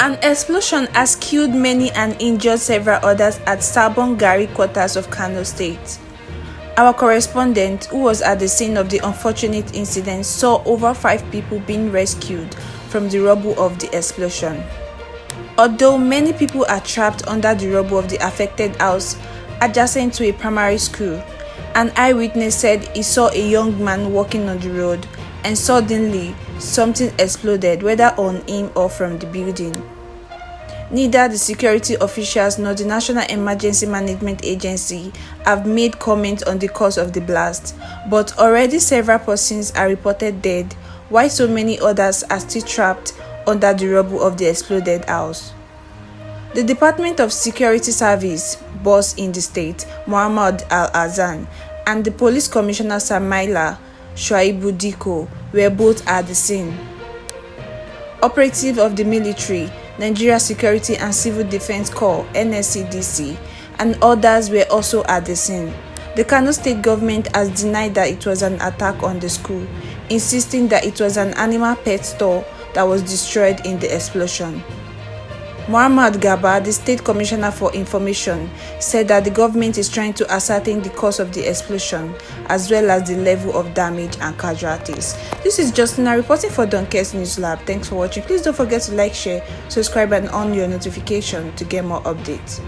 An explosion has killed many and injured several others at Sabon Gari quarters of Kano State. Our correspondent, who was at the scene of the unfortunate incident, saw over 5 people being rescued from the rubble of the explosion. Although many people are trapped under the rubble of the affected house adjacent to a primary school, an eyewitness said he saw a young man walking on the road and suddenly something exploded, whether on him or from the building. Neither the security officials nor the National Emergency Management Agency have made comment on the cause of the blast, but already several persons are reported dead, while so many others are still trapped under the rubble of the exploded house. The Department of Security Service boss in the state, Alhassan, and the Police Commissioner Samaila Shuaibu Diko were both at the scene. Operatives of the military, Nigeria Security and Civil Defense Corps (NSCDC), and others were also at the scene. The Kano state government has denied that it was an attack on the school, insisting that it was an animal pet store that was destroyed in the explosion. Muhammad Gaba, the State Commissioner for Information, said that the government is trying to ascertain the cause of the explosion as well as the level of damage and casualties. This is Justina reporting for Donke's News Lab. Thanks for watching. Please don't forget to like, share, subscribe and on your notification to get more updates.